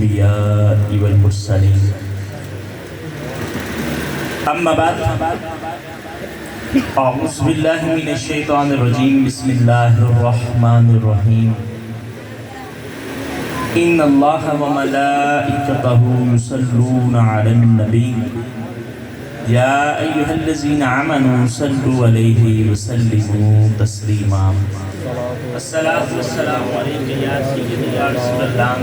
الأنبياء والمرسلين أما بعد أعوذ بالله من الشيطان الرجيم بسم الله الرحمن الرحيم إن الله وملائكته يصلون على النبي يا أيها الذين آمنوا صلوا عليه وسلموا تسليما الصلاة والسلام عليك يا سيدي يا رسول الله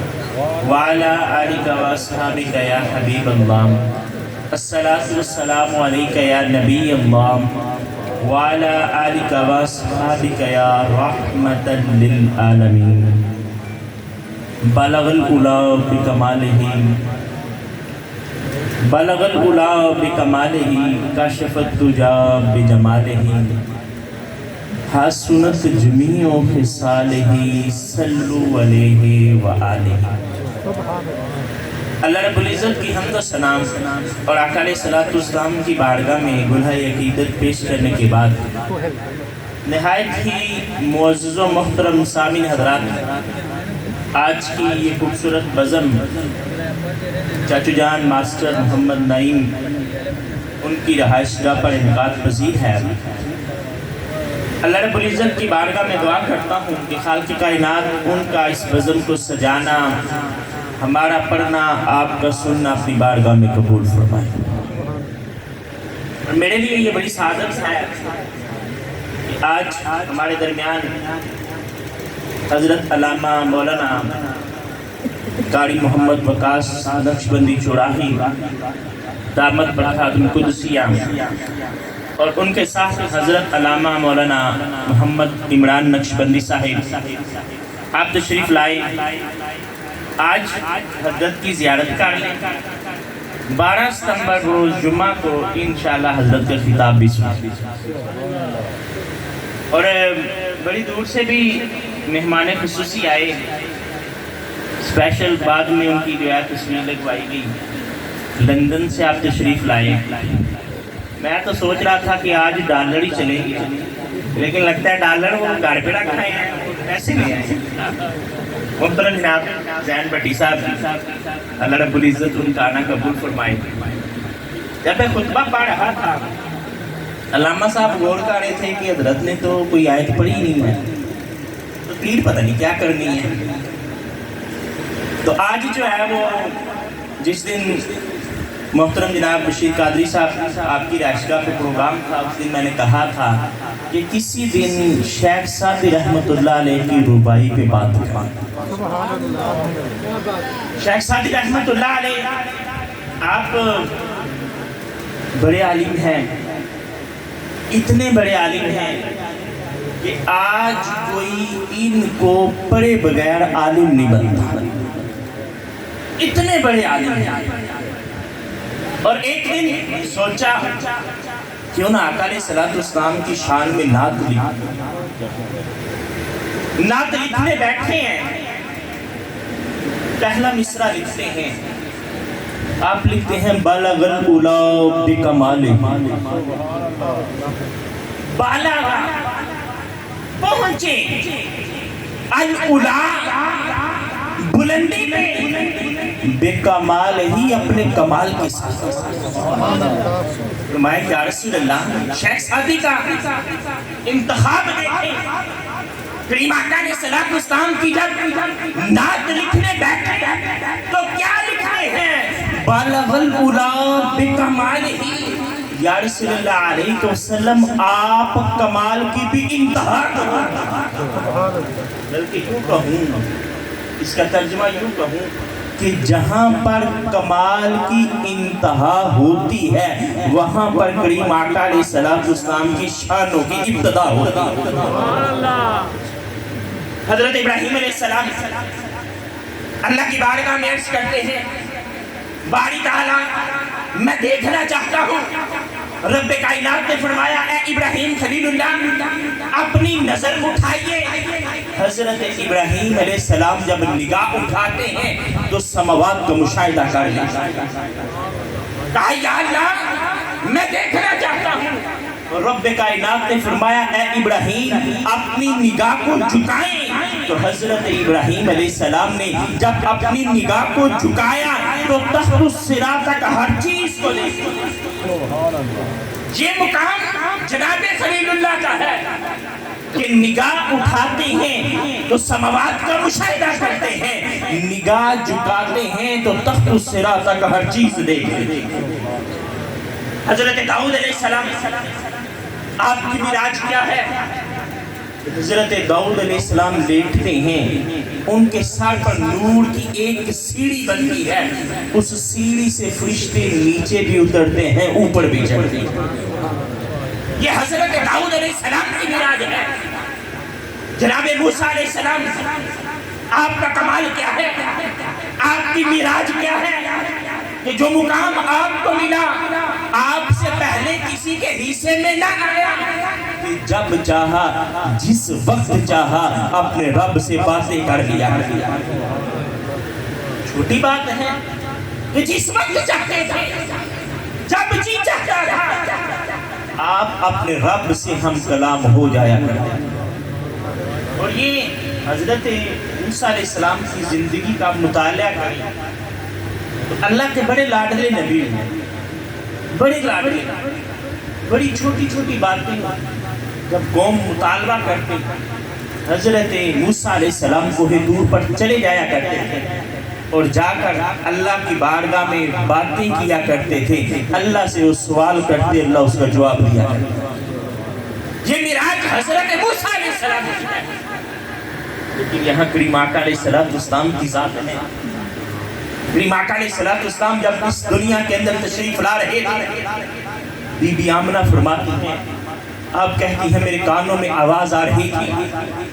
وعلى آلك وأصحابك يا حبيب الله الصلاة والسلام عليك يا نبي الله وعلى آلك وأصحابك يا رحمة للعالمين بلغ الأولى بكماله بلغ الأولى بكماله كشف الدجى بجماله حسنت جميع خصاله صلوا علیہ وآلہ۔ اللہ رب العزت کی حمد و ثنا اور آقا علیہ السلام کی بارگاہ میں گلہۂ عقیدت پیش کرنے کے بعد نہایت ہی معزز و محترم سامعین حضرات، آج کی یہ خوبصورت بزم چاچو جان ماسٹر محمد نعیم ان کی رہائش گاہ پر انعقاد پذیر ہے۔ اللہ رب العزت کی بارگاہ میں دعا کرتا ہوں کہ خالق کائنات ان کا اس بزم کو سجانا، ہمارا پڑھنا، آپ کا سننا اپنی بارگاہ میں قبول فرمائے۔ اور میرے لیے یہ بڑی سعادت ہے کہ آج ہمارے درمیان حضرت علامہ مولانا قاری محمد وقاص نقشبندی چوراہی دامت برکاتہ القدسیہ اور ان کے ساتھ حضرت علامہ مولانا محمد عمران نقشبندی صاحب آپ تشریف لائے۔ آج حضرت کی زیارت کر لیں، 12 ستمبر روز جمعہ کو انشاءاللہ حضرت کا خطاب بھی سنیں، اور بڑی دور سے بھی مہمان خصوصی آئے، اسپیشل بعد میں ان کی جو ہے تصویر لگوائی گئی، لندن سے آپ تشریف لائے۔ میں تو سوچ رہا تھا کہ آج ڈالر ہی چلیں گے، لیکن لگتا ہے ڈالر وہ گھر پہ رکھا ہے، ایسے نہیں ہے۔ محترم جناب زین بٹی صاحب، اللہ رب العزت ان کا آنا قبول فرمائے۔ جب میں خطبہ پڑھ رہا تھا، علامہ صاحب غور کر رہے تھے کہ حضرت نے تو کوئی آیت پڑھی نہیں ہے، تو تیر پتہ نہیں کیا کرنی ہے۔ تو آج جو ہے وہ جس دن محترم جناب بشیر قادری صاحب آپ کی رہائشگاہ پہ پروگرام تھا، اس دن میں نے کہا تھا کہ کسی دن شیخ صادق رحمۃ اللہ علیہ کی ربائی پہ بات کریں۔ شیخ صادق رحمۃ اللہ علیہ آپ بڑے عالم ہیں، اتنے بڑے عالم ہیں کہ آج کوئی ان کو پڑھے بغیر عالم نہیں بنتا، اتنے بڑے عالم ہیں۔ اور ایک دن سوچا کیوں نہ آقا علیہ السلام کی شان میں نعت لکھنے بیٹھے ہیں۔ پہلا مصرع لکھتے ہیں، آپ لکھتے ہیں بلغ الاولی بکمالہ، بالغ پہنچے الاولی بلندی میں بے کمال ہی اپنے کمال کے ساتھ۔ فرمایا کہ یا رسول اللہ، شیخ صادق کا انتخاب دیکھیں، کریم آقا علیہ السلام کی جب نعت لکھنے بیٹھے تو کیا لکھتے ہیں؟ بالغ الاولی بکمالہ، یا رسول اللہ علیہ وسلم آپ کمال کی بھی انتہا، بلکہ یوں کہوں، اس کا ترجمہ یوں کہوں کہ جہاں پر کمال کی انتہا ہوتی ہے وہاں پر کریم آقا علیہ السلام کی شانوں کی ابتدا ہوتی ہے۔ حضرت ابراہیم علیہ السلام اللہ کی بارگاہ میں عرض کرتے ہیں، باری تعالیٰ میں دیکھنا چاہتا ہوں۔ رب کائنات نے فرمایا اے ابراہیم خلیل اللہ اپنی نظر اٹھائیے۔ حضرت ابراہیم علیہ السلام جب نگاہ اٹھاتے ہیں تو سماوات کا مشاہدہ کر لیں۔ کہا یا اللہ میں دیکھنا چاہتا ہوں۔ رب کائنات نے فرمایا اے ابراہیم اپنی نگاہ کو جھکائیں تو حضرت ابراہیم علیہ السلام نے جب اپنی نگاہ کو جھکایا تو تحت الصراط تک ہر چیز کو دیکھا۔ یہ مقام جناب خلیل اللہ کا ہے کہ نگاہ اٹھاتے ہیں تو سماوات کا مشاہدہ کرتے ہیں، نگاہ جھکاتے ہیں تو تحت الصراط تک ہر چیز دیکھتے ہیں۔ حضرت داؤد علیہ السلام آپ کی معراج کیا ہے؟ حضرت داؤد علیہ السلام لیٹتے ہیں، ان کے سر پر نور کی ایک سیڑھی بنتی ہے، اس سیڑھی سے فرشتے نیچے بھی اترتے ہیں، اوپر بھی چڑھتے ہیں۔ یہ حضرت داؤد علیہ السلام کی معراج ہے۔ جناب موسیٰ علیہ السلام آپ کا کمال کیا ہے؟ آپ کی معراج کیا ہے؟ کہ جو مقام آپ کو ملا آپ سے پہلے کسی کے حصے میں نہ آیا، کہ جب چاہا جس وقت چاہا اپنے رب سے باتیں کر لیا۔ چھوٹی بات ہے کہ جس وقت چاہتے تھے، جب جی چاہتا تھا، آپ اپنے رب سے ہم کلام ہو جایا کرتے۔ اور یہ حضرت موسیٰ علیہ السلام کی زندگی کا مطالعہ کریں تو اللہ کے بڑے لاڈلے نبی ہیں، بڑے لاڈلے، بڑی چھوٹی چھوٹی باتیں جب قوم مطالبہ کرتے حضرت موسیٰ علیہ السلام کوہ طور پر چلے جایا کرتے تھے اور جا کر اللہ کی بارگاہ میں باتیں کیا کرتے تھے، اللہ سے وہ سوال کرتے، اللہ اس کا جواب دیا کرتے۔ یہ معراج حضرت موسیٰ علیہ السلام کی ہے، لیکن یہاں کریم آقا علیہ السلام کی ذات ہے۔ کریم آقا علیہ السلام جب اس دنیا کے اندر تشریف لا رہے تھے، بی بی آمنہ فرماتی ہیں، آپ کہتی ہیں میرے کانوں میں آواز آ رہی تھی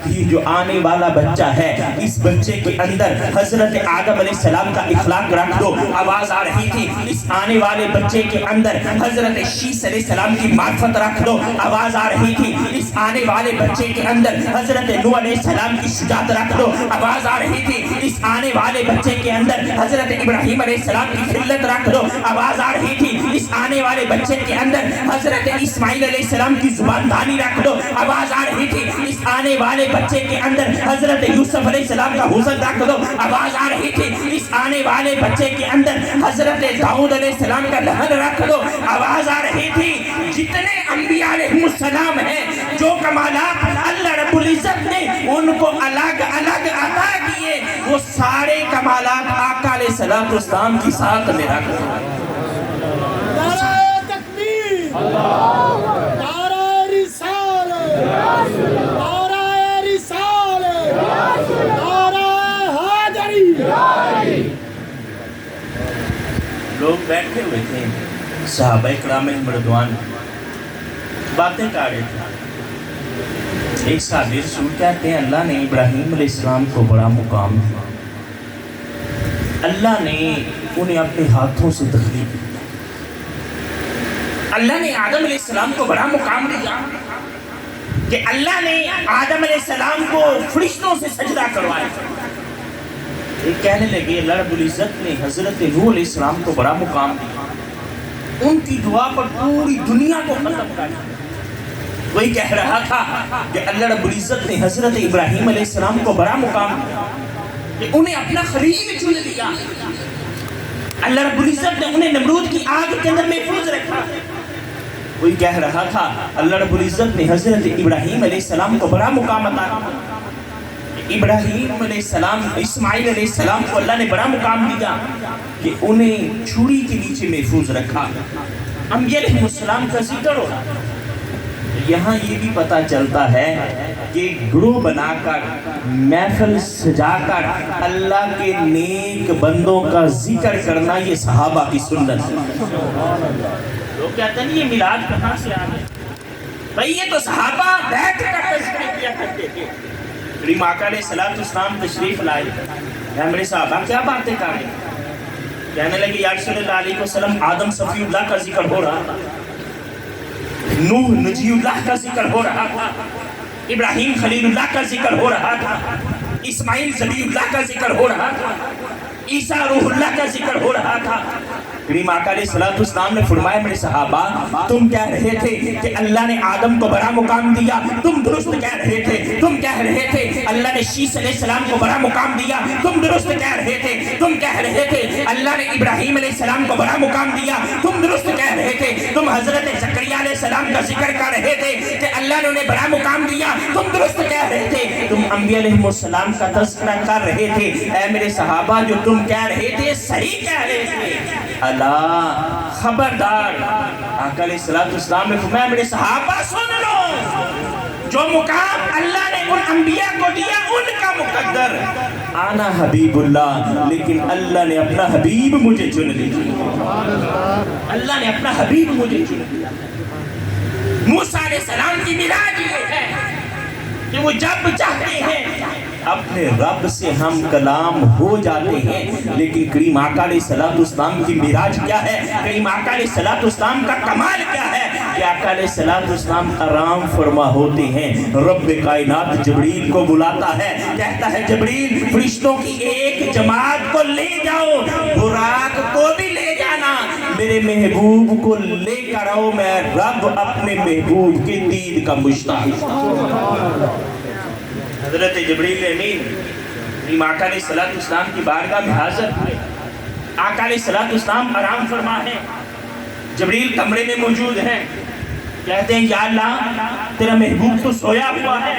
کہ یہ جو آنے والا بچہ ہے اس بچے کے اندر حضرت آدم علیہ السلام کا اخلاق رکھ دو۔ آواز آ رہی تھی اس آنے والے بچے کے اندر حضرت شیس علیہ السلام کی معرفت رکھ دو۔ آواز آ رہی تھی اس آنے والے بچے کے اندر حضرت نوح علیہ السلام کی شجاعت رکھ دو۔ آواز آ رہی تھی اس آنے والے بچے کے اندر حضرت ابراہیم علیہ السلام کی خلت رکھ دو۔ آواز آ رہی تھی اس آنے والے بچے کے اندر حضرت اسماعیل علیہ السلام کی دانی رکھ دو۔ آواز آ رہی تھی اس آنے والے بچے کے اندر حضرت یوسف علیہ السلام کا حسن رکھ دو۔ آواز آ رہی تھی اس آنے والے بچے کے اندر حضرت داؤد علیہ السلام کا لہن رکھ دو۔ آواز آ رہی تھی جتنے انبیاء علیہ السلام ہیں جو کمالات اللہ رب العزت نے ان کو الگ الگ عطا کیے، وہ سارے کمالات آقا علیہ السلام کی ساتھ میں رکھ دو۔ نعرہ تکبیر، نعرہ رسالت، نعرہ رسالت، نعرہ حیدری۔ لوگ بیٹھے ہوئے تھے، صحابہ کرام مردوان باتیں کر رہے تھے۔ ایک صحابی رسول کہتے ہیں اللہ نے ابراہیم علیہ السلام کو بڑا مقام دیا، اللہ نے انہیں اپنے ہاتھوں سے تخلیق کیا، اللہ نے آدم علیہ السلام کو بڑا مقام دیا کہ اللہ نے آدم علیہ السلام کو فرشتوں سے سجدہ کروایا۔ ایک کہنے لگے اللہ رب العزت نے حضرت نوح علیہ السلام کو بڑا مقام دیا، ان کی دعا پر پوری دنیا کو ختم کر دیا۔ وہی کہہ رہا تھا کہ اللہ رب العزت نے حضرت ابراہیم علیہ السلام کو بڑا مقام دیا کہ انہیں اپنا خلیل چن لیا، اللہ رب العزت نے انہیں نمرود کی آگ کے اندر محفوظ رکھا۔ وہی کہہ رہا تھا اللہ رب العزت نے حضرت ابراہیم علیہ السلام کو بڑا مقام عطا کیا، ابراہیم علیہ السلام اسماعیل علیہ السلام کو اللہ نے بڑا مقام دیا کہ انہیں چھری کے نیچے محفوظ رکھا۔ انبیاء علیہ السلام کا ذکر ہو رہا، یہاں یہ بھی پتہ چلتا ہے کہ گروہ بنا کر محفل سجا کر اللہ کے نیک بندوں کا ذکر کرنا یہ صحابہ کی سنت ہے۔ لوگ کہتے ہیں یہ میلاد کہاں سے آ گئے؟ بھئی یہ تو صحابہ بیٹھ کر تذکر کیا کرتے تھے۔ کریم آقا علیہ السلام تشریف لائے، میرے صحابہ کیا باتیں کر رہے ہیں؟ کہنے لگے یا رسول اللہ علیہ وسلم آدم صفی اللہ کا ذکر ہو رہا تھا، نوح نجی اللہ کا ذکر ہو رہا تھا، ابراہیم خلیل اللہ کا ذکر ہو رہا تھا، اسماعیل ذبیح اللہ کا ذکر ہو رہا تھا، عیسیٰ روح اللہ کا ذکر ہو رہا تھا۔ کریم آقا علیہ السلام نے فرمایا میرے صحابہ تم کہہ رہے تھے کہ اللہ نے آدم کو بڑا مقام دیا، تم درست کہہ رہے تھے۔ تم کہہ رہے تھے اللہ نے شیس علیہ السلام کو بڑا مقام دیا، تم درست کہہ رہے تھے۔ تم کہہ رہے تھے اللہ نے ابراہیم علیہ السلام کو بڑا مقام دیا، تم درست کہہ رہے تھے۔ تم حضرت زکریا علیہ السلام کا ذکر کر رہے تھے کہ اللہ نے انہیں بڑا مقام دیا، تم درست کہہ رہے تھے۔ تم انبیاء علیہ السلام کا تذکرہ کر رہے تھے، اے میرے صحابہ جو تم کہہ رہے تھے صحیح کہہ رہے تھے۔ اللہ خبردار، آقا علیہ السلام نے فرمایا میرے صحابہ سن لو، جو مقام اللہ نے ان انبیاء کو دیا ان کا مقدر آنا حبیب اللہ، لیکن اللہ نے اپنا حبیب مجھے چن لیا، اللہ نے اپنا حبیب مجھے چن لیا۔ موسیٰ علیہ السلام کی معراج یہ ہے کہ وہ جب چاہتے ہیں اپنے رب سے ہم کلام ہو جاتے ہیں، لیکن کریم آقا علیہ السلام کی معراج کیا ہے؟ کریم آقا علیہ السلام کا کمال کیا ہے کہ آقا علیہ السلام آرام فرما ہوتے ہیں، رب کائنات جبریل کو بلاتا ہے، کہتا ہے جبریل فرشتوں کی ایک جماعت کو لے جاؤ، براق کو بھی لے جانا، میرے محبوب کو لے کر آؤ، میں رب اپنے محبوب کے دید کا مشتاق ہوں۔ حضرت جبریل امین کریم آقا علیہ السلام کی بارگاہ میں حاضر ہوئے، آقا علیہ السلام آرام فرما ہے، جبریل کمرے میں موجود ہیں، کہتے ہیں یا اللہ تیرا محبوب تو سویا ہوا ہے،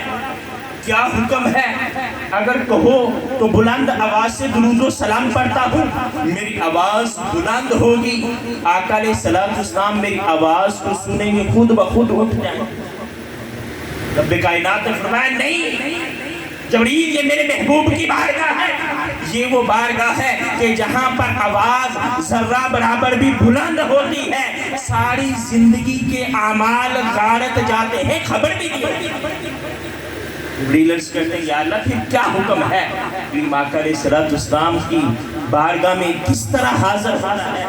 کیا حکم ہے؟ اگر کہو تو بلند آواز سے درود و سلام پڑھتا ہوں، میری آواز بلند ہوگی، آقا علیہ السلام میری آواز کو سنیں گے خود بخود اٹھ جائیں۔ رب کائنات نے فرمایا نہیں جبریل، یہ میرے محبوب کی بارگاہ ہے، یہ وہ بارگاہ ہے کہ جہاں پر آواز ذرہ برابر بھی بلند ہوتی ہے ساری زندگی کے اعمال غارت جاتے ہیں، خبر بھی نہیں ہوتی۔ جبریل عرض کرتے ہیں یا اللہ پھر کیا حکم ہے؟ کریم آقا علیہ السلام کی بارگاہ میں کس طرح حاضر ہونا ہے؟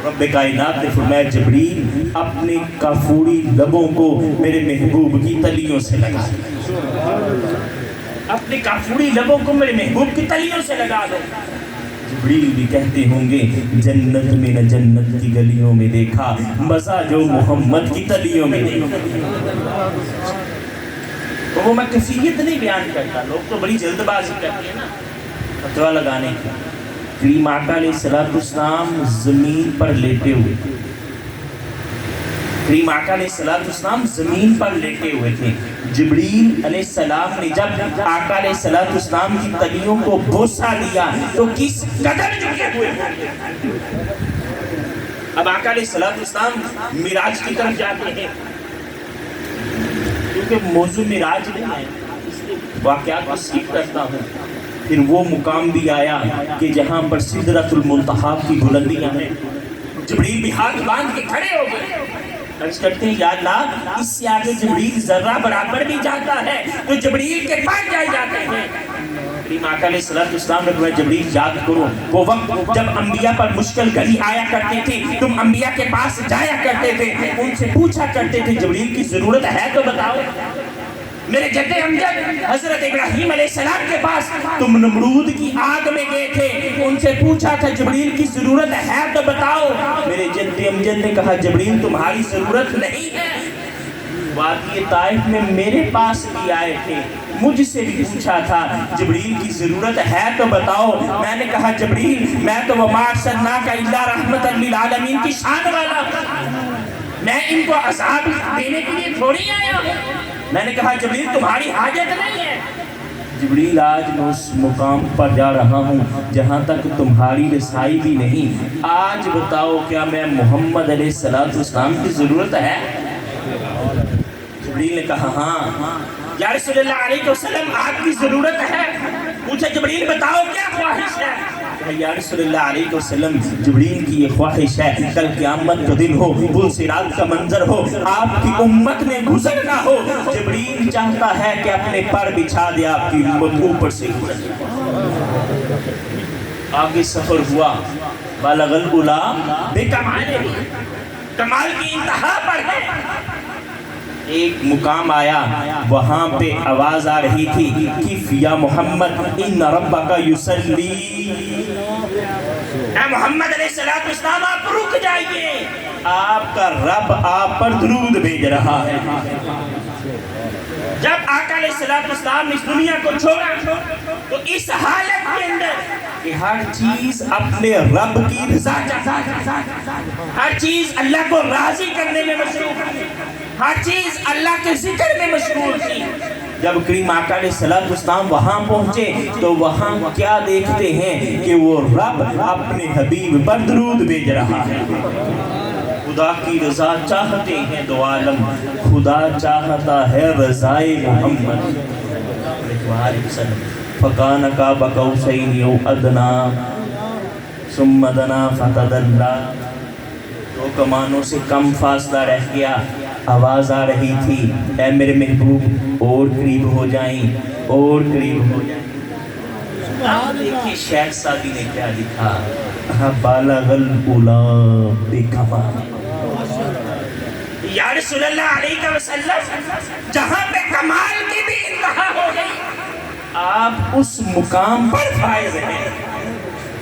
رب کائنات نے فرمایا جبریل اپنے کافوری لبوں کو میرے محبوب کی تلیوں سے لگا دو، اپنے کافوری لبوں کو میرے محبوب کی تلیوں سے لگا دو۔ جبریل بھی کہتے ہوں گے جنت میں نہ جنت کی گلیوں میں دیکھا مزہ جو محمد کی تلیوں میں دیکھا۔ تو وہ میں کیفیت نہیں بیان کرتا، لوگ تو بڑی جلد بازی کرتے ہیں نا فتویٰ لگانے کی۔ کریم آقا علیہ السلام زمین پر لیٹے ہوئے تھے، کریم آقا علیہ السلام زمین پر لیٹے ہوئے تھے، جبریل علیہ السلام نے جب آقا علیہ السلام کی تلیوں کو بوسہ دیا تو کس قدر جھکے ہوئے تھے۔ اب آقا علیہ السلام معراج کی طرف جاتے ہیں، کیونکہ موضوع معراج نہیں ہے اس لیے واقعات کو سکپ کرتا ہوں۔ پھر وہ مقام بھی آیا کہ جہاں پر سدرۃ المنتہا کی بلندیاں ہیں، جبریل بھی ہاتھ باندھ کے کھڑے ہو گئے، عرض کرتے ہیں یا اللہ اس سے آگے جبریل ذرہ برابر بھی جاتا ہے تو جبریل کے پاس جائے جاتے ہیں۔ کریم آقا علیہ السلام نے فرمایا جبریل یاد کرو وہ وقت جب انبیاء پر مشکل گھڑی آیا کرتے تھے، تم انبیاء کے پاس جایا کرتے تھے، ان سے پوچھا کرتے تھے جبریل کی ضرورت ہے تو بتاؤ۔ میرے جد امجد حضرت ابراہیم علیہ السلام کے پاس تم نمرود کی آگ میں گئے تھے، ان سے پوچھا تھا جبریل کی ضرورت ہے تو بتاؤ۔ میرے جد امجد نے کہا جبریل تمہاری ضرورت نہیں ہے۔ وادی طائف میں میرے پاس بھی آئے تھے، مجھ سے بھی پوچھا تھا جبریل کی ضرورت ہے تو بتاؤ۔ میں نے کہا جبریل میں تو وما ارسلناک الا رحمۃ للعالمین کی شان والا ہوں، میں ان کو عذاب دینے کے لیے تھوڑی آیا ہوں۔ میں نے کہا جبریل تمہاری حاجت نہیں ہے۔ جبریل آج میں اس مقام پر جا رہا ہوں جہاں تک تمہاری رسائی بھی نہیں، آج بتاؤ کیا میں محمد علیہ السلام کی ضرورت ہے؟ جبریل نے کہا ہاں یا رسول اللہ علیہ وسلم آپ کی ضرورت ہے۔ پوچھا جبریل بتاؤ کیا خواہش ہے؟ یا رسول اللہ علیہ وسلم جبریل کی یہ خواہش ہے کل قیامت کا دن ہو، پل صراط کا منظر ہو، آپ کی امت نے گزرنا ہو، جبریل چاہتا ہے کہ اپنے پر بچھا دے آپ کی امت اوپر سے گزر۔ آگے سفر ہوا، بالغ العلا بکمالہ، کمال کی انتہا پر ہے۔ ایک مقام آیا، وہاں پہ آواز آ رہی تھی کیف یا محمد ان ربک یصلی اے محمد علیہ السلام آپ رک جائیے، آپ کا رب آپ پر درود بھیج رہا ہے۔ جب آقا علیہ السلام نے اس دنیا کو چھوڑا تو اس حالت کے اندر کہ ہر چیز اپنے رب کی رضا چاہتا، ہر چیز اللہ کو راضی کرنے میں مشغول تھی، ہر چیز اللہ کے ذکر میں مشغول تھی۔ جب کریم آقا علیہ السلام وہاں پہنچے تو وہاں کیا دیکھتے ہیں کہ وہ رب اپنے حبیب پر درود بھیج رہا ہے۔ خدا کی رضا چاہتے ہیں دو عالم، خدا چاہتا ہے رضائے محمد۔ فَكَانَ قَابَ قَوْسَيْنِ أَوْ أَدْنَىٰ ثُمَّ دَنَا فَتَدَلَّىٰ۔ دو کمانوں سے کم فاصلہ رہ گیا، آواز آ رہی تھی، اے میرے محبوب اور قریب ہو جائیں، اور قریب ہو جائیں۔ آپ دیکھیں شیخ سعدی نے کیا لکھا، بالغ الأولیٰ بکمال۔ یا رسول اللہ علیہ وسلم، جہاں پہ کمال کی بھی انتہا ہو گئی، آپ اس مقام پر فائز ہیں،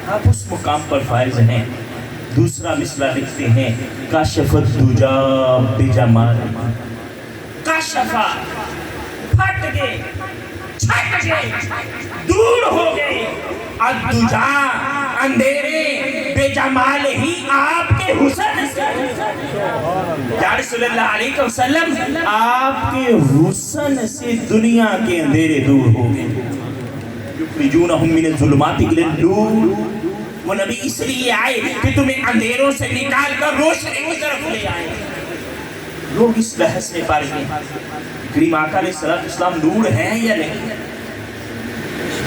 آپ اس مقام پر فائز ہیں۔ دوسرا مثلہ لکھتے ہیں، کاشف الدجا بجمال۔ کاشفہ پھٹ گئے، چھٹ گئے، دور ہو گئے، الدجا اندھیرے بے جمال ہی آپ کے حسن سے۔ یا رسول اللہ علیہ وسلم، آپ کے حسن سے دنیا کے اندھیرے دور ہو گئے۔ یخرجونہم من الظلمات الی النور۔ وہ نبی اس لیے آئے کہ تمہیں اندھیروں سے نکال کر روشنی کی طرف لے آئے۔ لوگ اس بحث میں پڑ گئے، کریم آقا علیہ السلام نور ہیں یا نہیں؟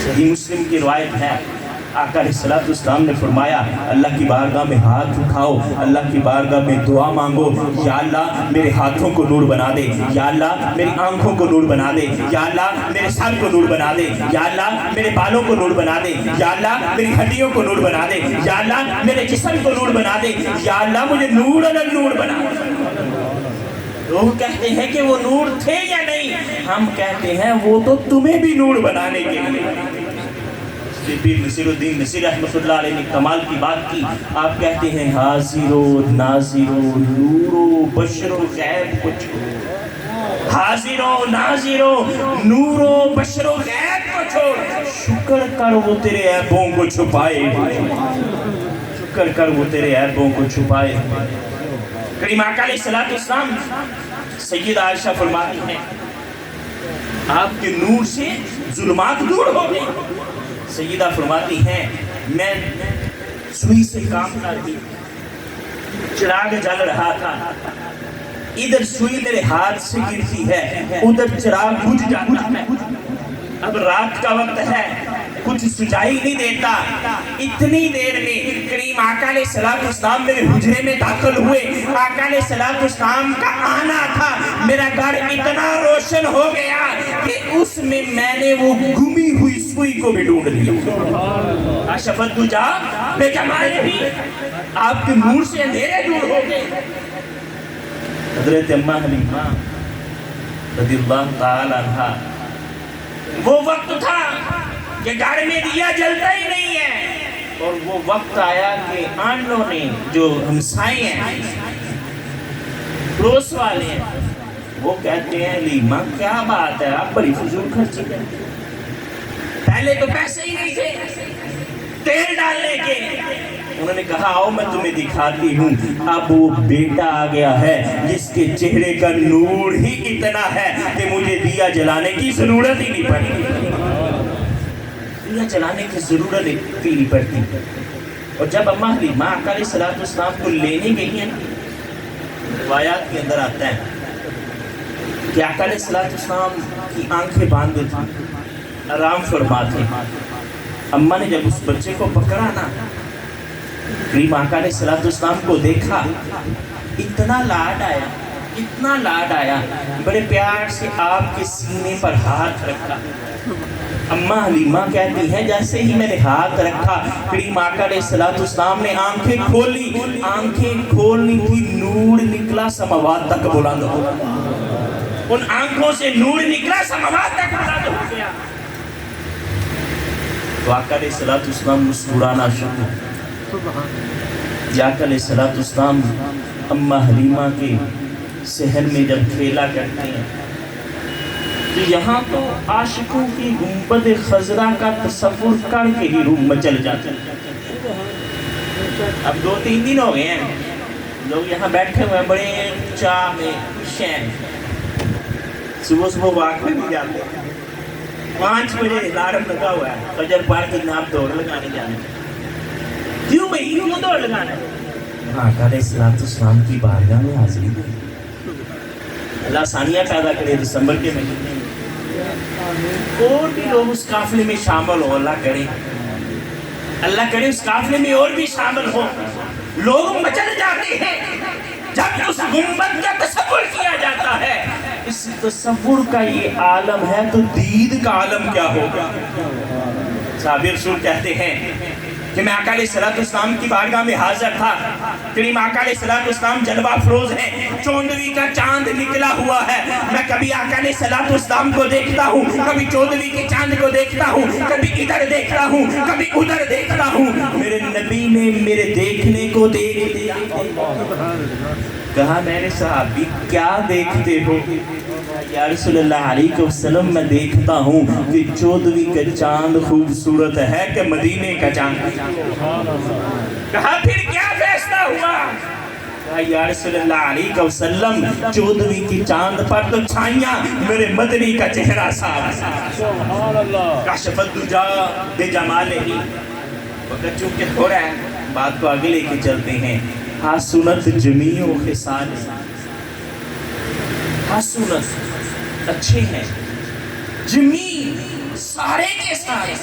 صحیح مسلم کی روایت ہے، آقا علیہ السلام نے فرمایا، اللہ کی بارگاہ میں ہاتھ اٹھاؤ، اللہ کی بارگاہ میں دعا مانگو، یا اللہ میرے ہاتھوں کو نور بنا دے، یا اللہ میری آنکھوں کو نور بنا دے، یا اللہ میرے سر کو نور بنا دے، یا اللہ میرے بالوں کو نور بنا دے، یا اللہ میری ہڈیوں کو نور بنا دے، یا اللہ میرے جسم کو نور بنا دے، یا اللہ مجھے نور علی نور بنا دے۔ لوگ کہتے ہیں کہ وہ نور تھے یا نہیں، ہم کہتے ہیں وہ تو تمہیں بھی نور بنانے کے لیے۔ پیر نصیر الدین نصیر رحمۃ اللہ علیہ نے کمال کی بات کی، آپ کہتے ہیں حاضر و ناظر و نور و بشر و غیب کو چھوڑ، حاضر و ناظر و نور و بشر و غیب کو چھوڑ، شکر کر وہ تیرے عیبوں کو چھپائے، شکر کر وہ تیرے عیبوں کو چھپائے۔ کریم آقا علیہ السلام، سید عائشہ فرماتی ہیں، آپ کے نور سے ظلمات دور ہو گئی۔ سیدہ فرماتی ہیں، میں سوئی سے کام کرتی، چراغ جل رہا تھا، ادھر سوئی میرے ہاتھ سے گرتی ہے، ادھر چراغ بجھ جاتا ہے۔ اب رات کا وقت ہے، کچھ سجائی نہیں دیتا۔ اتنی دیر میں کریم آقا علیہ السلام میرے حجرے میں داخل ہوئے۔ آقا علیہ السلام کا آنا تھا، میرا گھر اتنا روشن ہو گیا کہ اس میں میں نے وہ گمی ہوئی سوئی کو بھی ڈھونڈ لیا۔ کاشف الدجا بے جمال ہی، آپ کے نور سے اندھیرے دور ہو گئے۔ حضرت اماں حلیمہ رضی اللہ تعالی عنہا، وہ وقت تھا کہ گھر میں دیا جلتا ہی نہیں ہے، اور وہ وقت آیا کہ آنوں نے، جو ہمسائے ہیں، پڑوس والے ہیں، وہ کہتے ہیں حلیمہ کیا بات ہے، آپ بڑی فضول خرچی کرتے ہیں، پہلے تو پیسے ہی نہیں تھے تیل ڈالنے کے۔ انہوں نے کہا آؤ میں تمہیں دکھاتی ہوں۔ اب وہ بیٹا آ گیا ہے جس کے چہرے کا نور ہی اتنا ہے کہ مجھے دیا جلانے کی ضرورت ہی نہیں پڑتی، دیا جلانے کی ضرورت ہی نہیں پڑتی۔ اور جب اماں حلیمہ آقا علیہ السلام کو لینے گئی ہیں، روایات کے اندر آتا ہے کہ آقا علیہ السلام کی آنکھیں باندھ تھیں، آرام فرما تھے۔ اماں نے جب اس بچے کو پکڑا نا، کریم آقا علیہ السلام کو دیکھا، اتنا لاڈ آیا، اتنا لاڈ آیا، بڑے پیار سے آپ کے سینے پر ہاتھ رکھا۔ اماں حلیمہ کہتی ہیں جیسے ہی میں نے ہاتھ رکھا، کریم آقا علیہ السلام نے آنکھیں کھولی، آنکھیں کھولنی تھی، نور نکلا سماوات تک بلند ہو گیا، ان آنکھوں سے نور نکلا سماوات تک بلند ہو گیا۔ تو آقا علیہ السلام مسکرانا شروع، آقا علیہ السلام اماں حلیمہ کے صحن میں جب کھیلا کرتے ہیں تو یہاں تو عاشقوں کی گنبد خضرا کا تصور کر کے ہی روح مچل جاتا ہے۔ اب 2-3 دن ہو گئے ہیں لوگ یہاں بیٹھے ہوئے ہیں بڑے چاہ میں خوش ہیں، صبح واک میں بھی جاتے ہیں، 5 بجے الارم لگا ہوا ہے فجر پار کی نام دوڑ لگانے جانے۔ کیوں بھئی کیوں دوڑ لگانا ہے؟ آقا علیہ السلام کی بارگاہ میں حاضری دی، اللہ ثانیہ پیدا کرے دسمبر کے مہینے اور بھی لوگ اس قافلے میں شامل ہو، اللہ کرے اس قافلے میں اور بھی شامل ہو۔ لوگ مچل جاتے ہیں جب اس گنبد کا تصور کیا جاتا ہے۔ اس تصور کا یہ عالم ہے تو دید کا عالم کیا ہوگا؟ صحابہ رسول کہتے ہیں کہ میں آقا علیہ السلام کی بارگاہ میں حاضر تھا، کریم آقا علیہ السلام جلوہ افروز ہیں، 14ویں کا چاند نکلا ہوا ہے، میں کبھی آقا علیہ السلام کو دیکھتا ہوں، کبھی 14ویں کے چاند کو دیکھتا ہوں، کبھی ادھر دیکھتا ہوں، کبھی ادھر دیکھتا ہوں۔ میرے نبی نے میرے دیکھنے کو دیکھ دیا، کہا میرے صحابی کیا دیکھتے ہو؟ یا رسول اللہ علیہ وسلم میں دیکھتا ہوں کہ 14ویں کا چاند خوبصورت ہے کہ مدینے کا چاند۔ کہا پھر کیا فیصلہ ہوا؟ کہا یا رسول اللہ علیہ وسلم 14ویں کی چاند پر تو چھائیاں میرے مدنی کا چہرہ صاف، کشف الدجا بجمالہ۔ وقت چونکہ ہو رہا ہے بات کو آگے لے کے چلتے ہیں۔ حسنت جمیع خصال، حسنت اچھے ہیں، جمیع سارے کے سارے،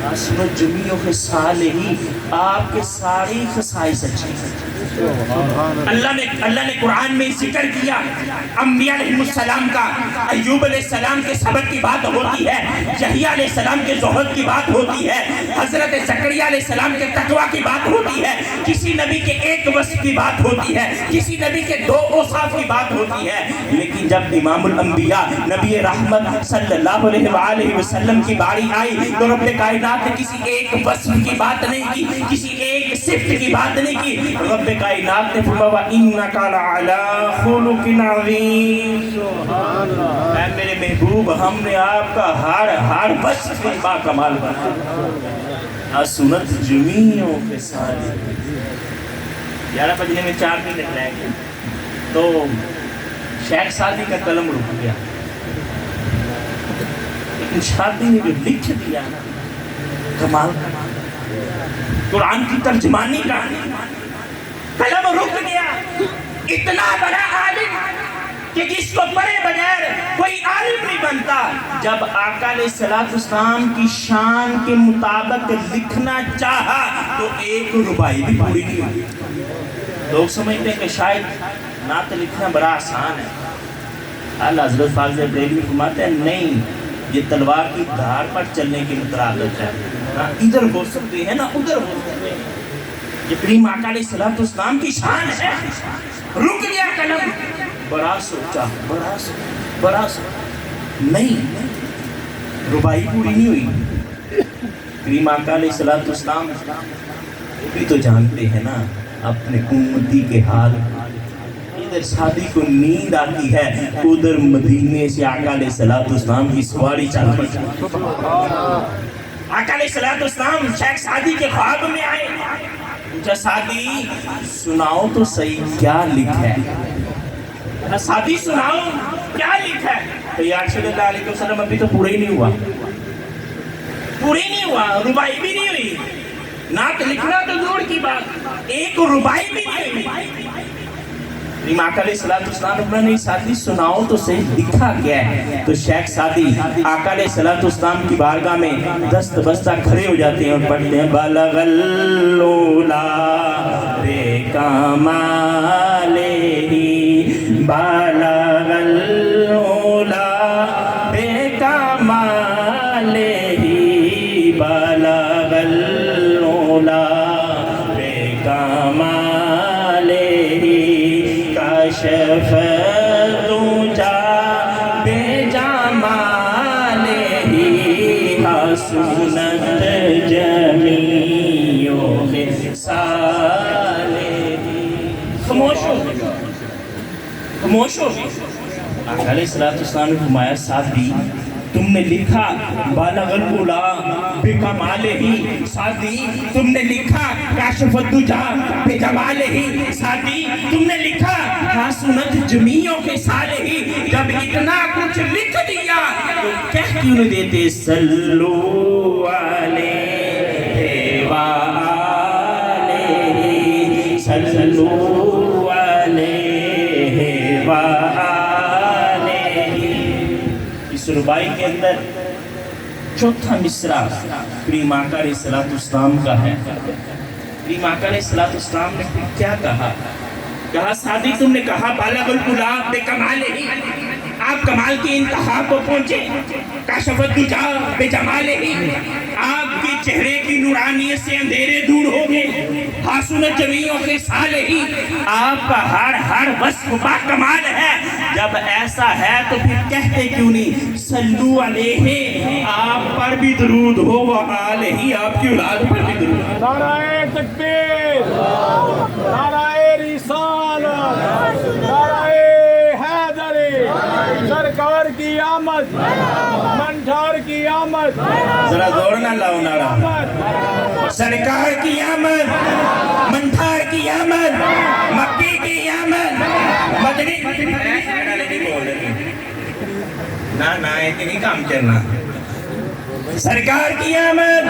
حسنت جمیع خصال ہی آپ کے ساری خصائص اچھے ہیں۔ اللہ نے قرآن میں ذکر کیا انبیاء علیہ السلام کا، ایوب علیہ السلام کے صبر کی بات ہوتی ہے، یحییٰ علیہ السلام کے زہد کی بات ہوتی ہے، حضرت زکریا علیہ السلام کے تقویٰ کی بات ہوتی ہے، کسی نبی کے ایک وصف کی بات ہوتی ہے، کسی نبی کے 2 اوصاف کی بات ہوتی ہے، لیکن جب امام الانبیاء نبی رحمت صلی اللہ علیہ وآلہ وسلم کی باری آئی تو رب کائنات نے کسی ایک وصف کی بات نہیں کی، کسی ایک صفت کی بات نہیں کی، رب کائنات نے فرمایا وَإِنَّكَ لَعَلَىٰ خُلُقٍ عَظِيمٍ۔ اے میرے محبوب ہم نے آپ کا ہر وصف با کمال بنا، حسنت جمیع خصال۔ 11 بجنے میں 4 منٹ رہ گئے تو شیخ سعدی کا قلم رک گیا، لیکن شادی نے جو لکھ دیا کمال، قرآن کی ترجمانی کا قلم رک گیا۔ اتنا بڑا عالم کہ جس کو پڑھے بغیر کوئی عالم نہیں بنتا، جب آقا علیہ السلام کی شان کے مطابق لکھنا چاہا تو 1 ربائی بھی پوری نہیں ہوئی۔ لوگ سمجھتے ہیں کہ شاید نعت لکھنا بڑا آسان ہے، اللہ حضرت فاضل بریلوی فرماتے ہیں نہیں، یہ تلوار کی دھار پر چلنے کی مترادف ہے، نہ ادھر ہو سکتے ہیں نہ ادھر ہو سکتے ہیں، یہ کریم آقا علیہ السلام کی شان ہے۔ رک گیا قلم، بڑا سوچا نہیں، ربائی پوری نہیں ہوئی۔ کریم آقا علیہ السلام بھی تو جانتے ہیں نا اپنے امتی کے حال، ادھر شادی کو نیند آتی ہے، ادھر مدینے سے آقا علیہ السلام کی سواری چل رہی ہے۔ آقا علیہ السلام شیخ سعدی کے خواب میں آئے، پوچھا سعدی سناؤ تو صحیح کیا لکھا ہے؟ سعدی سناؤ کیا لکھا ہے؟ تو یا رسول اللہ علیہ وسلم ابھی تو پورا ہی نہیں ہوا، ربائی بھی نہیں ہوئی، نعت لکھنا تو دور کی بات، 1 ربائی بھی نہیں ہوئی۔ آقا علیہ السلام نے سعدی سناؤ تو صحیح لکھا کیا ہے؟ تو شیخ سعدی آقا علیہ السلام کی بارگاہ میں دست بستہ کھڑے ہو جاتے ہیں اور پڑھتے ہیں بلغ العلا بکمالہ، بلغ العلا بکمالہ، بلغ العلا بکمالہ، کشف الدجا بجمالہ، حسنت جمیع خاموش ہو گئے، خاموش ہو گئے۔ آقا علیہ السلام نے فرمایا سعدی تم نے لکھا بالغ الغلا بکمال ہی، سعدی تم نے لکھا کاشف الدجا بجمال ہی، سعدی تم نے لکھا حسنت جمیعوں کے سال ہی۔ جب اتنا کچھ لکھ دیا تو کہہ کیوں نہیں دیتے صلو علیہ وآلہ، صلو علیہ وآلہ۔ اس ربائی کے اندر چوتھا مصرع کریم آقا علیہ السلام کا ہے۔ کریم آقا علیہ السلام نے کیا کہا؟ کہا سعدی تم نے کہا بالغ الغلا بکمال ہی، آپ کمال کی انتہا کو پہنچے، کاشف الدجا بجمال ہی، آپ کے چہرے کی نورانیت سے اندھیرے دور ہو گئے، حسنت جمیعوں کے سال ہی، آپ کا ہر وصف با کمال ہے۔ جب ایسا ہے تو پھر کہتے کیوں نہیں صلو علیہ، آپ پر بھی درود ہو وآلہ، آپ کی اولاد پر بھی درود ہو۔ نعرہ تکبیر، نعرہ رسالت، نعرہ حیدری، سرکار کی آمد، منٹھار کی آمد، ذرا زور نہ لاؤ نعرہ، سرکار کی آمد، منٹھار کی آمد، مکی کی آمد، مدنی نہ اتنی کام کرنا، سرکار کی آمد،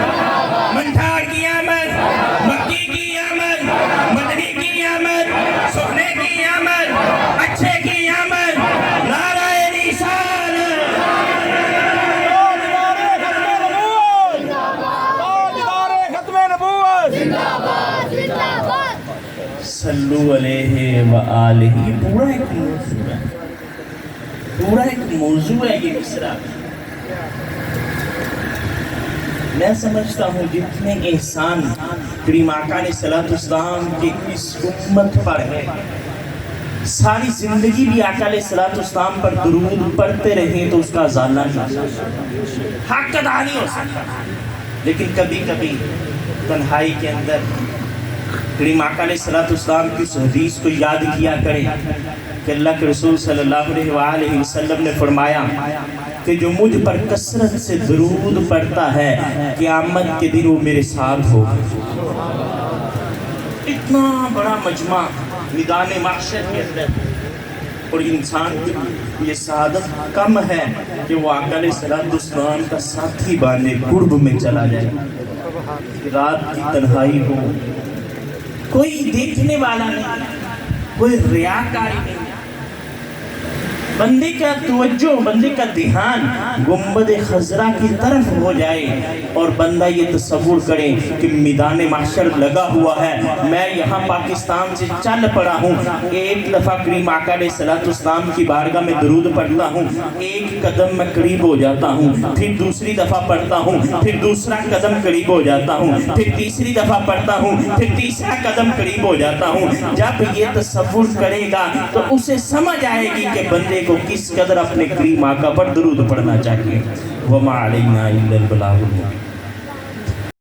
منٹھار کی آمد، مکی کی آمد، مدنی کی آمد، سونے کی آمد، اچھے کی آمد، نعرہ رسالت۔ ختم نبوت، صلو علیہ وآلہ، یہ پورا ایک موضوع ہے، پورا ایک موضوع ہے یہ مصرع۔ میں سمجھتا ہوں جتنے احسان کریم آقا علیہ السلام کے اس امت پر ہے، ساری زندگی بھی آقا علیہ السلام پر درود پڑھتے رہیں تو اس کا ازالہ نہیں، حق ادا نہیں ہو سکتا۔ لیکن کبھی کبھی تنہائی کے اندر کریم آقا علیہ السلام کی اس حدیث کو یاد کیا کریں کہ اللہ کے رسول صلی اللہ علیہ وآلہ وسلم نے فرمایا کہ جو مجھ پر کثرت سے درود پڑھتا ہے قیامت کے دن وہ میرے ساتھ ہوگا۔ اتنا بڑا مجمع میدان محشر کے اندر، اور انسان کی یہ سعادت کم ہے کہ وہ آقا علیہ السلام کا ساتھی بانے قرب میں چلا جائے، رات کی تنہائی ہو، کوئی دیکھنے والا نہیں، کوئی ریاکاری نہیں، بندے کا توجہ، بندے کا دھیان گنبد خضرا کی طرف ہو جائے اور بندہ یہ تصور کرے کہ میدان محشر لگا ہوا ہے، میں یہاں پاکستان سے چل پڑا ہوں، ایک دفعہ کریم آقا علیہ السلام کی بارگاہ میں درود پڑھتا ہوں، ایک قدم میں قریب ہو جاتا ہوں، پھر دوسری دفعہ پڑھتا ہوں، پھر دوسرا قدم قریب ہو جاتا ہوں، پھر تیسری دفعہ پڑھتا ہوں، پھر تیسرا قدم قریب ہو جاتا ہوں۔ جب یہ تصور کرے گا تو اسے سمجھ آئے گی کہ بندے کو کس قدر اپنے کریم آقا پر درود پڑھنا چاہیے۔ وَمَا عَلَيْنَا إِلَّا الْبَلَاغُ الْمُبِينُ۔